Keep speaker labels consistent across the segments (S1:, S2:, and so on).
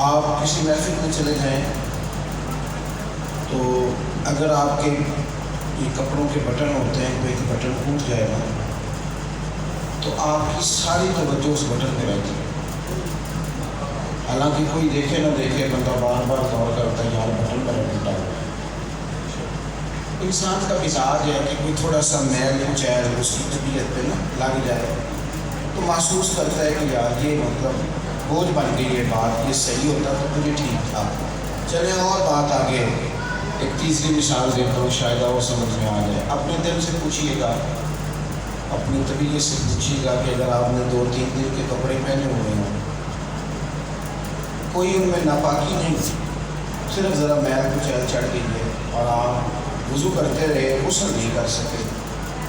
S1: آپ کسی محفل میں چلے جائیں تو اگر آپ کے یہ کپڑوں کے بٹن ہوتے ہیں، کوئی بٹن ٹوٹ جائے گا تو آپ کی ساری توجہ اس بٹن پہ رہتی ہے۔ حالانکہ کوئی دیکھے نہ دیکھے، بندہ بار بار غور کرتا ہے یار بٹن پر ٹوٹا ہوا ہے۔ انسان کا مزاج ہے کہ کوئی تھوڑا سا میل کچیل اس کی طبیعت پہ نا لگ جائے تو محسوس کرتا ہے کہ یار یہ مطلب بوجھ بن گئی ہے بات، یہ صحیح ہوتا تو مجھے ٹھیک تھا۔ چلیں اور بات آگے، ایک تیسری مثال دیتا ہوں، شاید وہ سمجھ میں آ جائے۔ اپنے دل سے پوچھیے گا، اپنی طبیعت سے پوچھیے گا کہ اگر آپ نے 2-3 دن کے کپڑے پہنے ہوئے ہیں، کوئی ان میں ناپاکی نہیں، صرف ذرا میل کچیل چڑھ گئی ہے اور آپ وضو کرتے رہے، غسل نہیں کر سکے،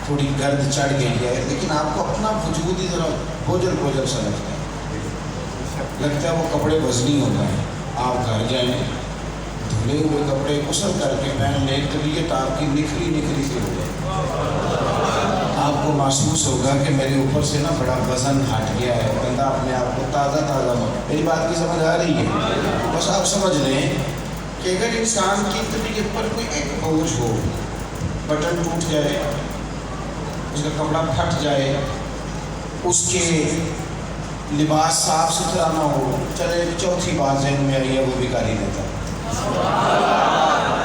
S1: تھوڑی گرد چڑھ گئی ہے، لیکن آپ کو اپنا وجود ہی ذرا بوجھل بوجھل سا لگتا ہے وہ کپڑے وزنی ہوتا ہے۔ آپ گھر جائیں، دھلے ہوئے کپڑے غسل کر کے پہن لیں، طبیعت آپ کی نکھری نکھری سی ہو جائے، آپ کو محسوس ہوگا کہ میرے اوپر سے نا بڑا وزن ہٹ گیا ہے، بندہ اپنے آپ کو تازہ تازہ میری بات کی سمجھ آ رہی ہے؟ بس آپ سمجھ لیں کہ اگر انسان کی طبیعت پر کوئی ایک بوجھ ہو، بٹن ٹوٹ جائے، اس کا کپڑا پھٹ جائے، اس کے لباس صاف ستھرا نہ ہو، چلے چوتھی بات ذہن میں آئی ہے وہ بھی کر ہی دیتا۔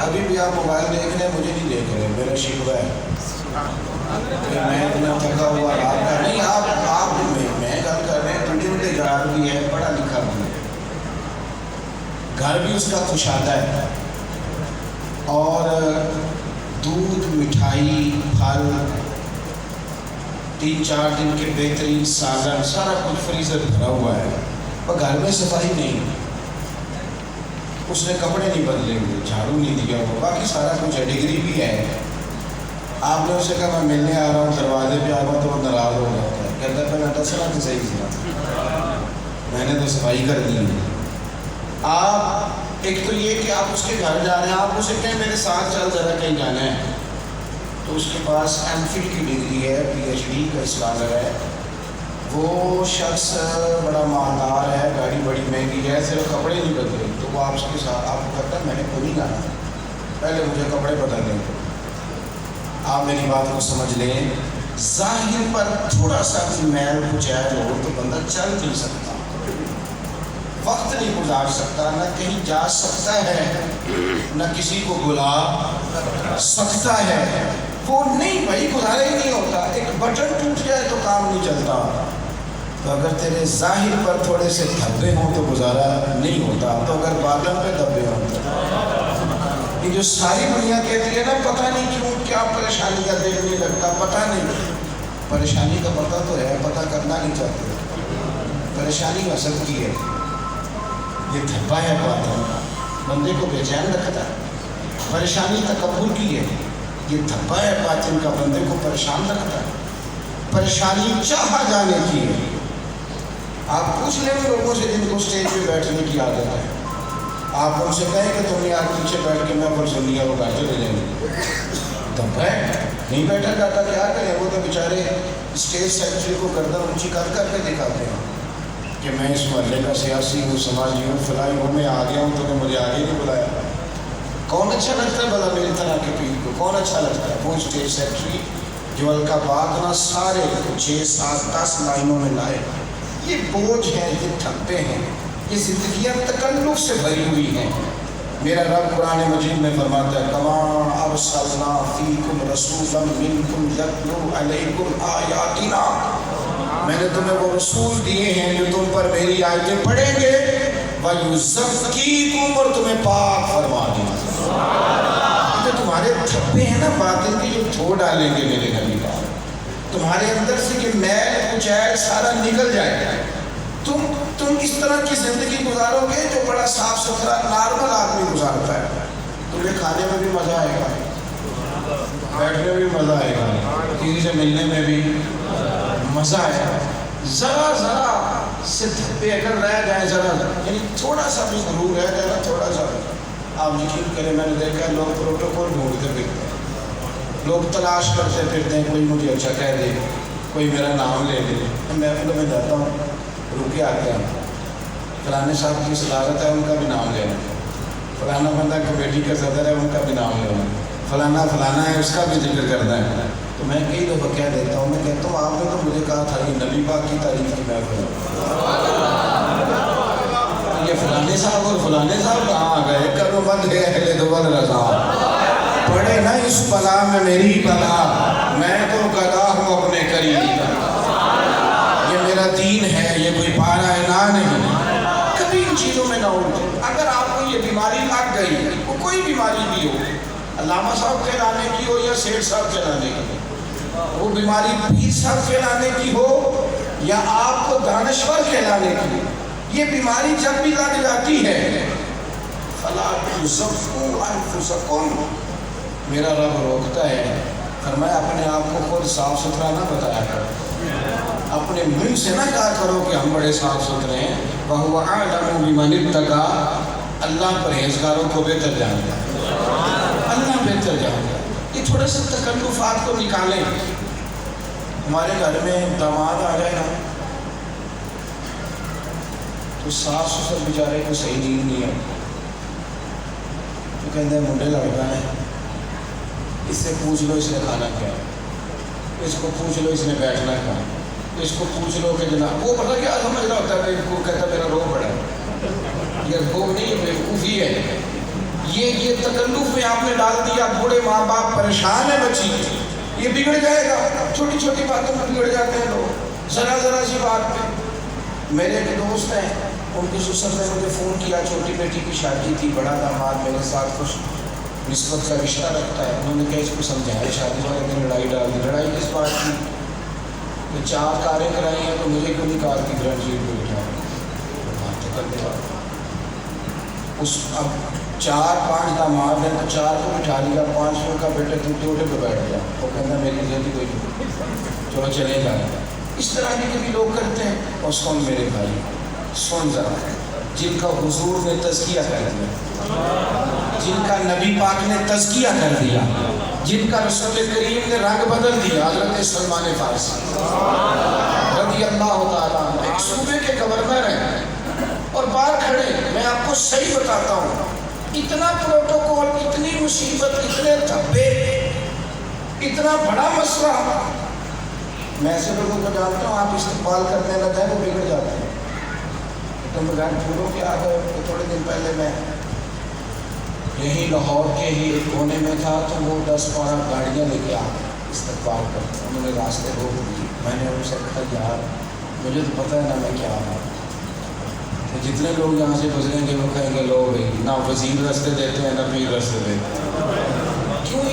S1: ابھی بھی آپ موبائل دیکھ رہے ہیں، مجھے نہیں دیکھ رہے، میرا شکوہ ہے کہ میں اتنا تھکا ہوا رات کا نہیں، آپ میں گل کر رہے ہیں، بڑے گھر بھی ہے، پڑھا لکھا بھی ہے، گھر بھی اس کا کشادہ ہے، اور دودھ، مٹھائی، پھل، 3-4 دن کے بہترین سالن، سارا کچھ فریزر بھرا ہوا ہے، پر گھر میں صفائی نہیں، اس نے کپڑے نہیں بدلے ہوئے، جھاڑو نہیں دیا ہوا، باقی سارا کچھ ہے، ڈگری بھی ہے۔ آپ نے اسے کہا میں ملنے آ رہا ہوں، دروازے پہ آ رہا ہوں، تو وہ ناراض ہو جاتا ہے، کہتا ہے پہلے دسنا تو صحیح تھا، میں نے تو صفائی کر دی ہے۔ آپ ایک تو یہ کہ آپ اس کے گھر جا رہے ہیں، آپ اسے کہیں میرے ساتھ چل ذرا کہیں جانا ہے، تو اس کے پاس M.Phil کی ڈگری ہے، PhD کا اسکالر ہے، وہ شخص بڑا مالدار ہے، گاڑی بڑی مہنگی ہے، صرف کپڑے نہیں بدلے، تو وہ آپ کے ساتھ آپ کو کہتا ہے میں نے کو نہیں جانا، پہلے مجھے کپڑے بدل دیں۔ آپ میری بات کو سمجھ لیں، ظاہر پر تھوڑا سا بھی میل کچیل ہو تو بندہ چل نہیں سکتا، وقت نہیں گزار سکتا، نہ کہیں جا سکتا ہے، نہ کسی کو بلا سکتا ہے، وہ نہیں بھائی گزارا ہی نہیں ہوتا۔ ایک بٹن ٹوٹ جائے تو کام نہیں چلتا، تو اگر تیرے ظاہر پر تھوڑے سے دھبے ہوں تو گزارا نہیں ہوتا، تو اگر باطن پہ دھبے ہوں یہ جو ساری دنیا کہتی ہے نا پتہ نہیں کیوں کیا پریشانی کا دل نہیں لگتا، پتہ نہیں، پریشانی کا پتہ تو ہے، پتہ کرنا نہیں چاہتے، پریشانی حسد کی ہے، یہ دھبا ہے باطن، بندے کو بے چین رکھتا ہے، پریشانی تکبر کی ہے، یہ دھبا ہے باطن کا، بندے کو پریشان رکھتا ہے، پریشانی چاہا جانے کی ہے۔ آپ پوچھ لیں لوگوں سے جن کو اسٹیج پہ بیٹھنے کی عادت ہے، آپ ان سے کہیں کہ تم یار پیچھے بیٹھ کے میں پر سن لیا، وہ بیٹھے لے جائیں گے، دھبا ہے، نہیں بیٹھا جاتا، کیا کریں، وہ تو بیچارے اسٹیج سیکرٹری کو گردن اونچی کر کر کے دکھاتے ہیں کہ میں اس محلے کا سیاسی ہوں، سماجی ہوں، فلائی ہوں، میں آ گیا ہوں، تو نے مجھے آگے نہیں بلایا۔ کون اچھا لگتا ہے بھلا میری طرح کے پیر کو، کون اچھا لگتا ہے؟ وہ اسٹیج سیکرٹری جو القابات نہ سارے 6-7-10 لائنوں میں لائے، یہ بوجھ ہیں، یہ تھپے ہیں، یہ زندگیاں تکلف سے بھری ہوئی ہیں۔ میرا رب قرآن مجید میں فرماتا ہے کما ارسلنا فیکم رسولا منکم یتلو علیکم آیاتنا، میں نے تمہیں وہ رسول دیے ہیں جو تم پر میری آیتیں پڑھیں گے، وَيُزَكِّيكُمْ، اور تمہیں پاک فرما دیں گے۔ جو تمہارے تھپے ہیں نا باطن کی، جو دھو ڈالیں گے میرے نبی کا، تمہارے اندر سے کہ میل کچیل سارا نکل جائے گا، تم اس طرح کی زندگی گزارو گے جو بڑا صاف ستھرا نارمل آدمی گزارتا ہے۔ تمہیں کھانے میں بھی مزہ آئے گا، بیٹھنے میں بھی مزہ آئے گا، کسی سے ملنے میں بھی مزہ آئے گا، ذرا سے دھبے اگر رہ جائیں، ذرا یعنی تھوڑا سا بھی غرور رہ جائے نا، تھوڑا سا، آپ یقین کریں میں نے دیکھا ہے لوگ پروٹوکول ڈھونڈتے پھرتے ہیں، لوگ تلاش کرتے پھرتے ہیں، کوئی مجھے اچھا کہہ دے، کوئی میرا نام لے لے، میں محفلوں میں جاتا ہوں، رکے آتے ہیں، فلانے صاحب کی صدارت ہے ان کا بھی نام لینا، فلانا بندہ کمیٹی کا صدر ہے ان کا بھی نام لینا، فلانا فلانا ہے اس کا بھی ذکر کرنا ہے. تو میں کئی دفعہ کہہ دیتا ہوں، میں کہتا ہوں آپ نے تو مجھے کہا تھا یہ نبی پاک کی تعریف کی محفل ہے، یہ فلانے صاحب اور فلانے صاحب کہاں آ گئے؟ کرو بند ہے اہل دول رضا، پڑھے نا اس بلا میں میری بلا، میں تو گدا ہوں اپنے قریب کا، یہ میرا دین ہے، یہ کوئی پارا اعلان نہیں. کبھی ان چیزوں میں نہ اٹھے. اگر آپ کو یہ بیماری لگ گئی، وہ کوئی بیماری بھی ہو، علامہ صاحب کہلانے کی ہو یا سیٹھ صاحب کہلانے کی، وہ بیماری پیر صاحب کہلانے کی ہو یا آپ کو دانشور کہلانے کی، یہ بیماری جب بھی لگ جاتی ہے فَلَا تُزَكُّوا أَنفُسَكُمْ، میرا رب روکتا ہے، فرمایا اپنے آپ کو خود صاف ستھرا نہ بتایا کرو، اپنے منہ سے نہ کہا کرو کہ ہم بڑے صاف ستھرے ہیں. وَهُوَ أَعْلَمُ بِمَنِ اتَّقَىٰ، اللہ پرہیزگاروں کو بہتر جانتا ہے، اللہ بہتر جانتا ہے. یہ تھوڑے سے تکلفات کو نکالیں. ہمارے گھر میں داماد آ جائے نا تو صاف ستھرا بیچارے کو صحیح نیند نہیں ہے، تو کہتے ہیں منڈے لڑکا ہے، اس سے پوچھ لو اس نے کھانا کیا، اس کو پوچھ لو اس نے بیٹھنا کہاں، اس کو پوچھ لو کہ جناب وہ پتہ کیا سمجھ رہا ہوتا ہے، وہ کہتا ہے میرا روب بڑا ہے، یہ روب نہیں، یہ بیوقوفی ہے. یہ تکلف میں آپ نے ڈال دیا، بوڑھے ماں باپ پریشان ہے بچی، یہ بگڑ جائے گا. چھوٹی چھوٹی باتوں میں بگڑ جاتے ہیں لوگ، ذرا ذرا سی بات پہ. میرے ایک دوست ہیں، ان کی سسر نے مجھے فون کیا، چھوٹی بیٹی کی شادی تھی، بڑا داماد میرے ساتھ خوش نسبت کا رشتہ رکھتا ہے. انہوں نے کہا اس کو سمجھایا، شادی والے دن لڑائی ڈال دی. لڑائی کس بات کی؟ کہ 4 کاریں کرائی ہیں تو مجھے کیوں نہیں کار کی فرنٹ سیٹ پہ بٹھایا؟ اس اب 4-5 داماد ہیں تو 4 کو بٹھا لیا، 5 کا بیٹے ٹوٹے پہ بیٹھ گیا، وہ کہنا میری زندگی کوئی نہیں، چلو چلے جائیں. اس طرح کی بھی لوگ کرتے ہیں. اور سن میرے بھائی، سن ذرا، جن کا حضور نے تزکیہ کر دیا، جن کا نبی پاک نے تزکیہ کر دیا، جن کا رسول کریم نے رنگ بدل دیا، حضرت سلمان فارسی رضی اللہ تعالیٰ عنہ، ایک صوبے کے گورنر ہیں اور باہر کھڑے. میں آپ کو صحیح بتاتا ہوں، اتنا پروٹوکول، اتنی مصیبت، اتنے دھبے، اتنا بڑا مسئلہ. میں ایسے لوگوں کو جانتا ہوں، آپ استقبال کرنے لگا ہے وہ بگڑ جاتے ہیں. تم بغیر پھولوں کے آ گئے. تھوڑے دن پہلے میں یہی لاہور کے ہی ایک کونے میں تھا تو وہ 10-12 گاڑیاں لے کے آ استقبال کرتے. انہوں نے راستے روک دی. میں نے ان سے کہا یار مجھے تو پتہ ہے نا میں کیا ہوں، تو جتنے لوگ یہاں سے گزریں گے وہ کہیں گے لو بھائی نہ وزیر راستے دیتے ہیں نہ پیر راستے دیتے ہیں. کیوں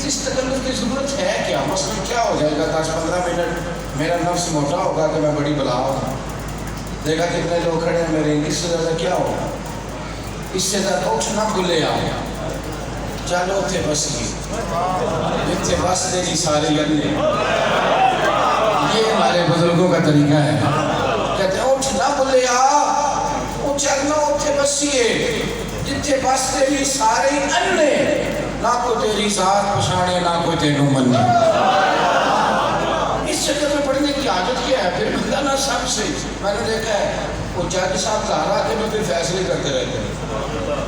S1: اس تکلف کی ضرورت ہے کیا؟ مسئلہ کیا ہو جائے گا؟ 10-15 منٹ میرا نفس موٹا ہوگا کہ میں بڑی بلا ہوں، دیکھا کتنے لوگ کھڑے ہیں میرے، اس سے زیادہ کیا ہوگا؟ اس سے زیادہ اٹھ نہ بھولے آ چلو اتنے بس گی اتنے بس دے جی سارے گندے. یہ ہمارے بزرگوں کا طریقہ ہے. کہتے ہیں اٹھ نہ بھولے آ، وہ چلنا اتنے بسیے جتنے بس دے جی سارے انے، نہ کوئی تیری ذات پچھانے نہ کوئی تینوں مننے. اس چکر میں پڑھنے کی عادت کیا ہے؟ پھر بندہ نہ سب سے. میں نے دیکھا ہے وہ جج صاحب گھر آ کے میں پھر فیصلے کرتے رہتے ہیں.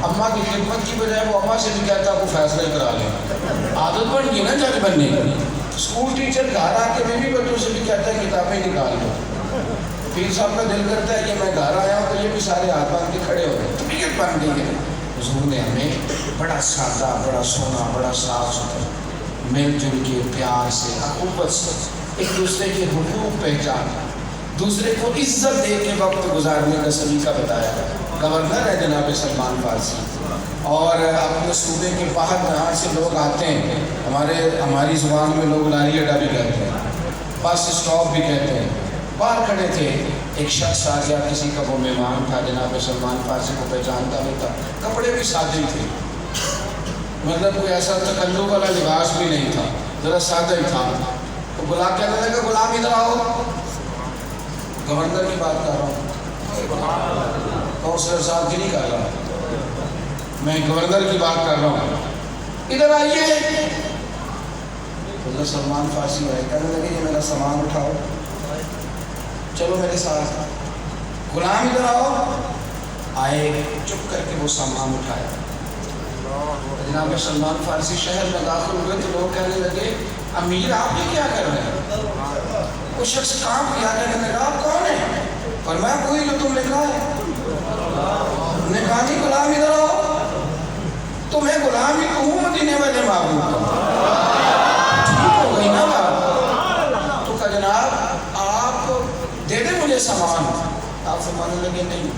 S1: اماں کی خدمت کی بجائے وہ اماں سے بھی کہتا ہے وہ فیصلے کرا لیں. عادت بن گئی نا جج بننے کی. اسکول ٹیچر گھر آ کے بیوی بچوں سے بھی کہتا ہے کتابیں نکال لو. پیر صاحب کا دل کرتا ہے کہ میں گھر آیا ہوں تو یہ بھی سارے ہاتھ باندھ کے کھڑے ہو گئے. طبیعت بن گئی ہے. حضور نے ہمیں بڑا سادہ، بڑا سونا، بڑا صاف ستھرا، مل جل کے پیار سے، اخوت سے، ایک دوسرے کے حقوق پہچان، دوسرے کو عزت دے کے وقت گزارنے کا سلیقہ بتایا. گورنر ہے جناب سلمان فارسی، اور اپنے صوبے کے باہر جہاں سے لوگ آتے ہیں، ہماری زبان میں لوگ لاری اڈا بھی کہتے ہیں، بس اسٹاپ بھی کہتے ہیں. باہر کھڑے تھے، ایک شخص آ گیا، کسی کا وہ مہمان تھا، جناب سلمان فارسی کو پہچانتا نہیں تھا. کپڑے بھی سادے ہی تھے، مطلب کوئی ایسا تکلف والا لباس بھی نہیں تھا، ذرا سادہ ہی تھا. تو بلا کہنے لگا غلام ادھر آؤ. گورنر کی بات کر رہا ہوں، کونسلر صاحب کی نہیں کر رہا، میں گورنر کی بات کر رہا ہوں. ادھر آئیے. حضرت سلمان فارسی آئے، کہنے لگے یہ میرا سامان اٹھاؤ، چلو میرے ساتھ. غلام ادھر آؤ. آئے چپ کر کے وہ سامان اٹھایا. جناب سلمان فارسی شہر میں داخل ہوئے تو لوگ کہنے لگے امیر آپ یہ کیا کر رہے ہیں؟ وہ شخص کام کیا کہنے لگا آپ کون ہیں؟ فرمایا کوئی جو تم نے کہا ہے. نے کہا نہیں غلام ادھر آؤ، تمہیں غلام ہی تو ہوں مدینے والے معبود کا. ٹھیک ہو گئی نا بات؟ تو کہا جناب آپ دے دیں مجھے سامان. آپ فرمانے لگے نہیں،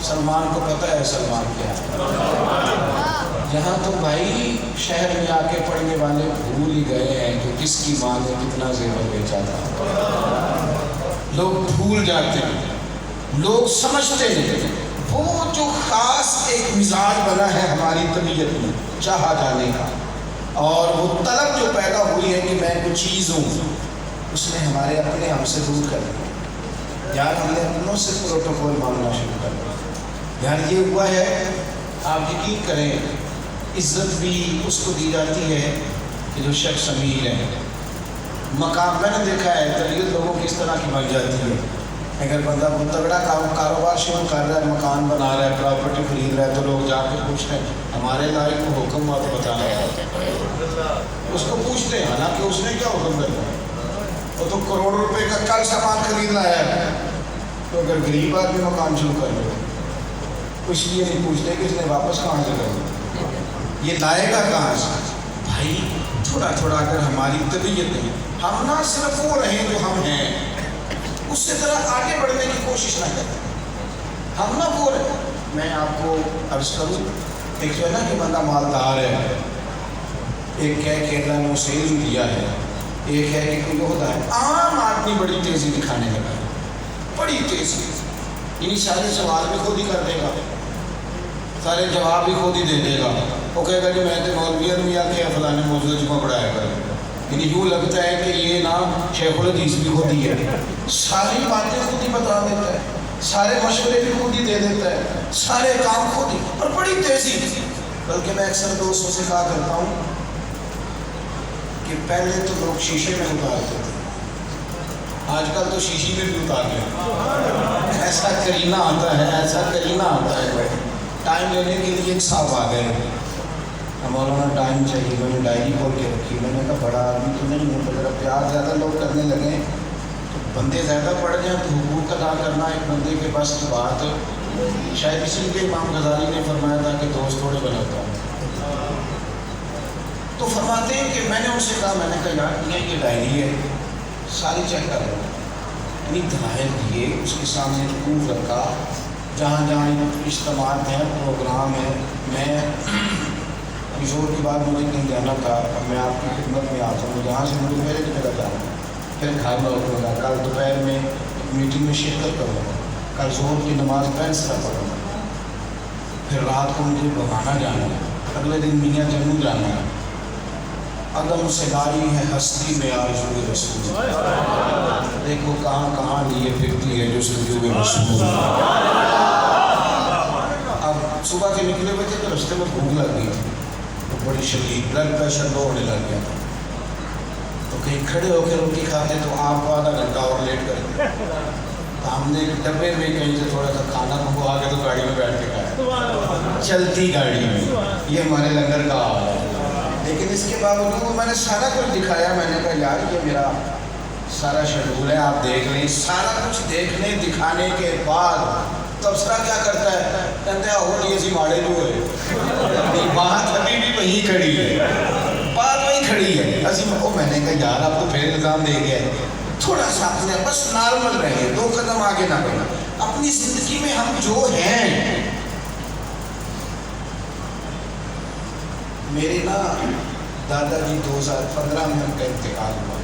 S1: سلمان کو پتہ ہے سلمان کیا ہے. یہاں تو بھائی شہر میں آ کے پڑھنے والے بھول ہی گئے ہیں کہ کس کی ماں نے کتنا زیور بیچا تھا. لوگ بھول جاتے ہیں، لوگ سمجھتے نہیں. وہ جو خاص ایک مزاج بنا ہے ہماری طبیعت میں چاہا جانے کا، اور وہ طلب جو پیدا ہوئی ہے کہ میں کوئی چیز ہوں، اس نے ہمارے اپنے ہم سے دور کر دیا. یار ہم نے اپنوں سے پروٹوکول مانگنا شروع کر دیا. یار یہ ہوا ہے، آپ یقین کریں عزت بھی اس کو دی جاتی ہے کہ جو شخص امیر ہے. مقام میں نے دیکھا ہے طبیعت لوگوں کی اس طرح کی بن جاتی ہے. اگر بندہ بہت تگڑا کاروبار شروع کر رہا ہے، مکان بنا رہا ہے، پراپرٹی خرید رہا ہے، تو لوگ جا کے پوچھتے ہیں ہمارے لائق کو حکم ہوا تو بتانا ہے. اس کو پوچھتے ہیں حالانکہ اس نے کیا حکم کرنا ہے. وہ تو کروڑ روپے کا کل سامان خرید رہا ہے، تو اگر غریب آدمی مکان شروع کر لے تو اس لیے نہیں پوچھتے کہ اس نے واپس کہاں سے کرنا، یہ لائے گا کہاں سے. بھائی تھوڑا تھوڑا اگر ہماری طبیعت نہیں، ہم نہ صرف وہ رہیں جو ہم ہیں، اس سے طرح آگے بڑھنے کی کوشش نہ کریں. ہم نہ وہ رہیں. میں آپ کو عرض کروں، ایک جو ہے نا کہ بندہ مالدار ہے، ایک ہے کہ اللہ نے اسے علم دیا ہے، ایک ہے کہ کوئی عہدہ ہے. عام آدمی بڑی تیزی دکھانے لگا، بڑی تیزی. یعنی سارے سوال بھی خود ہی کر دے گا، سارے جواب بھی خود ہی دے دے گا. وہ کہے گا کہ میں تو مولوی بھی آ کے فلاں موضوع جمعہ پڑھایا کر. یعنی یوں لگتا ہے کہ یہ نام شیخ الحدیث بھی خود ہی ہے. ساری باتیں خود ہی بتا دیتا ہے، سارے مشورے بھی خود ہی دے دیتا ہے، سارے کام خود ہی، اور بڑی تیزی. بلکہ میں اکثر دوستوں سے کہا کرتا ہوں کہ پہلے تو لوگ شیشے میں اتارتے تھے، آج کل تو شیشی میں بھی اتار لیں. ایسا کرینہ آتا ہے، ایسا کرینہ آتا ہے. ٹائم لینے کے لیے ایک صاحب آ گئے، مولانا ٹائم چاہیے. میں نے ڈائری کھول کے رکھی. میں نے کہا بڑا آدمی تو نہیں ہوں، اگر پیار زیادہ لوگ کرنے لگیں تو بندے زیادہ پڑھ جائیں تو حقوق ادا کرنا ایک بندے کے بس کی بات. شاید اسی لیے امام غزالی نے فرمایا تھا کہ دوست تھوڑے بناتا ہوں. تو فرماتے ہیں کہ میں نے ان سے کہا، میں نے کہا یار یہ ڈائری ہے، ساری چیک کر رہا ہوں. اتنی دلائل دیے، اس کے سامنے حقوق رکھا، جہاں جہاں اجتماعات ہیں، پروگرام ہیں. میں زور کی بات مجھے کہیں جانا تھا، اب میں آپ کی خدمت میں آتا ہوں. جہاں سے مجھے میرے کی جگہ جانا ہے، پھر گھر لوٹوں گا. کل دوپہر میں میٹنگ میں شرکت کروں گا، کل ظہر کی نماز فیصلہ پڑھوں گا، پھر رات کو مجھے بہانا جانا ہے، اگلے دن میاں جنوں جانا ہے. عدم سے داری ہے ہستی میں آرزوئے رسول. دیکھو کہاں کہاں لیے پھرتی ہے جو سجوئے رسول. اب صبح کے نکلے ہوئے تھے تو رستے میں بھوک لگ گئی تھی بڑی شدید، بلڈ پریشر لو ہونے لگ گیا تھا. تو کہیں کھڑے ہو کے روٹی کھاتے تو آپ کو آدھا گھنٹہ اور لیٹ کر دیا. تو ہم نے ڈبے میں کہیں سے تھوڑا سا کھانا منگوا کے تو گاڑی میں بیٹھ کے کھایا، چلتی گاڑی میں. یہ ہمارے لنگر کا حال ہے. لیکن اس کے باوجود میں نے سارا کچھ دکھایا. میں نے کہا یار یہ میرا سارا شیڈول ہے، آپ دیکھ لیں. سارا کچھ دیکھنے دکھانے کے بعد تبصرہ کیا کرتا ہے، کہتے ہیں اور یہ سی ماڑے جو ہے، بات ابھی بھی وہیں کھڑی ہے، بات وہیں کھڑی ہے. میں نے کہا یار آپ کو پھر الزام دے گیا ہے، تھوڑا سا اپنے بس نارمل رہے، 2 قدم آگے نہ بڑھنا. اپنی زندگی میں ہم جو ہیں، میرے نا دادا جی 2015 میں ان کا انتقال ہوا.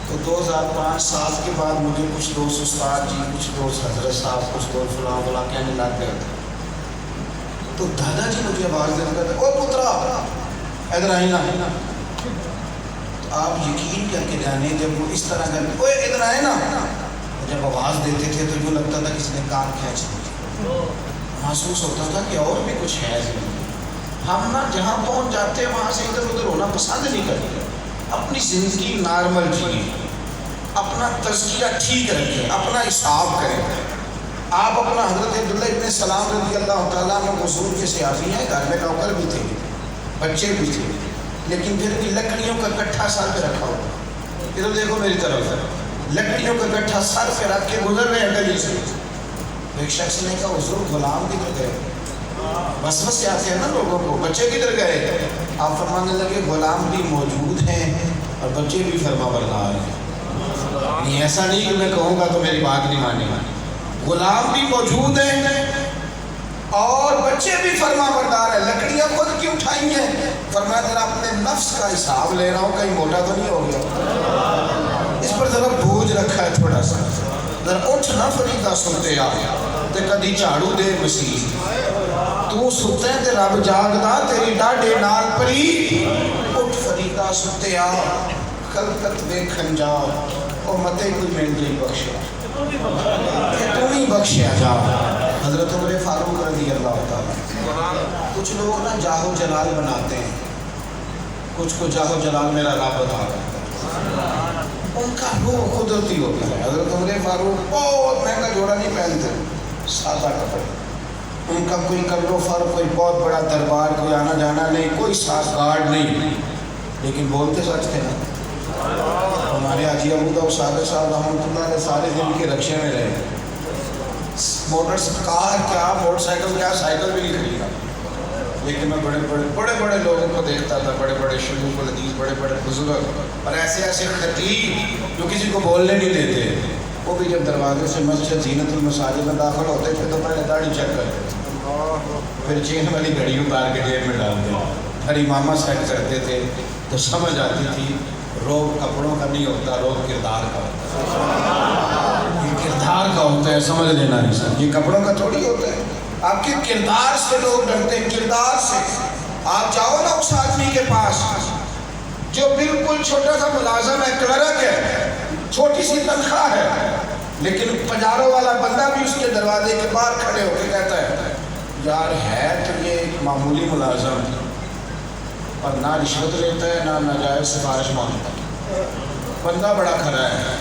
S1: تو 2005 سال کے بعد مجھے کچھ دوست استاد جی، کچھ دوست حضرت صاحب، کچھ دوست فلاں فلاں کہنے لگ گئے. تو دادا جی مجھے آواز دینے لگے، او پترا ادھر آئیں نا. آپ یقین کر کے جانے جب وہ اس طرح کر کے اوے ادھر آئے نا، جب آواز دیتے تھے تو جو لگتا تھا کسی نے کان کھینچ دی. محسوس ہوتا تھا کہ اور بھی کچھ ہے زندگی. ہم نا جہاں پہنچ جاتے ہیں وہاں سے ادھر ادھر ہونا پسند نہیں کرتے. اپنی زندگی نارمل جیے، اپنا تزکیہ ٹھیک رکھیں، اپنا حساب کریں. آپ اپنا حضرت عبداللہ ابن سلام رضی اللہ تعالیٰ عنہ حضور کے سیافی ہیں، گھر میں نوکر بھی تھے، بچے بھی تھے، لیکن پھر بھی لکڑیوں کا کٹھا سر پہ رکھا ہوا، ادھر دیکھو میری طرف، لکڑیوں کا کٹھا سر پہ رکھ کے گزر رہے ہیں گلی سے۔ ایک شخص نے کہا حضور غلام کدھر گئے؟ وسوسے آتے ہیں نا لوگوں کو، بچے کدھر گئے؟ آپ فرمانے لگے غلام بھی موجود ہیں اور بچے بھی فرما بردار ہیں۔ نہیں ایسا نہیں کہ میں کہوں گا تو میری بات نہیں مانے گا، غلام بھی موجود ہیں اور بچے بھی فرما بردار ہیں۔ لکڑیاں خود کیوں اٹھائی ہیں؟ فرمایا ذرا اپنے نفس کا حساب لے رہا ہوں، کہیں موٹا تو نہیں ہو گیا، اس پر ذرا بوجھ رکھا ہے تھوڑا سا، ذرا اٹھ نہ فریدہ سنتے آ تے کدی جھاڑو دے مسیح، تو ستے تے رب جاگدا تیری ڈاڈے نال پری، اٹھ فریدہ سنتے آ خلقت ویکھن جا، او متے کوئی مل جائی بخشیا، تو ہی بخشیا جا۔ حضرت عمر فاروق رضی اللہ تعالیٰ، کچھ لوگ نا جاہو جلال بناتے ہیں، کچھ کو جاہو جلال میرا رب عطا کرتا ہے، ان کا روح قدرتی ہوتا ہے۔ حضرت عمر فاروق بہت مہنگا جوڑا نہیں پہنتے، سادہ کپڑے، ان کا کوئی کلو و فر، کوئی بہت بڑا دربار، کوئی آنا جانا نہیں، کوئی ساز گارڈ نہیں، لیکن بولتے سچ تھے نا۔ ہمارے حاجی ابو صادق صاحب رحمۃ اللہ علیہ سارے دن کے رکشے میں رہے، موٹر کار کیا، موٹر سائیکل کیا، سائیکل بھی نہیں خریدا، لیکن میں بڑے بڑے لوگوں کو دیکھتا تھا، بڑے بڑے شیوخ الحدیث، بڑے بڑے بزرگ اور ایسے ایسے خطیب جو کسی کو بولنے نہیں دیتے، وہ بھی جب دروازے سے مسجد زینت المساجد میں داخل ہوتے تھے تو پہلے داڑھی چیک کرتے تھے، پھر چین والی گھڑی اتار کے جیب میں ڈالتے، پھر امامہ سیٹ کرتے تھے، تو سمجھ آتی تھی روب کپڑوں کا نہیں ہوتا، روب کردار کا ہوتا ہے، یہ کردار کا ہوتا ہے، سمجھ لینا انسان، یہ کپڑوں کا تھوڑی ہوتا ہے۔ آپ کے کردار سے لوگ ڈرتے ہیں، کردار سے۔ آپ جاؤ نا اس آدمی کے پاس جو بالکل چھوٹا سا ملازم ہے، کلرک ہے، چھوٹی سی تنخواہ ہے، لیکن پجاروں والا بندہ بھی اس کے دروازے کے باہر کھڑے ہو کے کہتا ہے یار ہے تو یہ ایک معمولی ملازم اور نہ رشوت لیتا ہے نہ ناجائز سفارش مانگتا ہے، بندہ بڑا کھڑا ہے،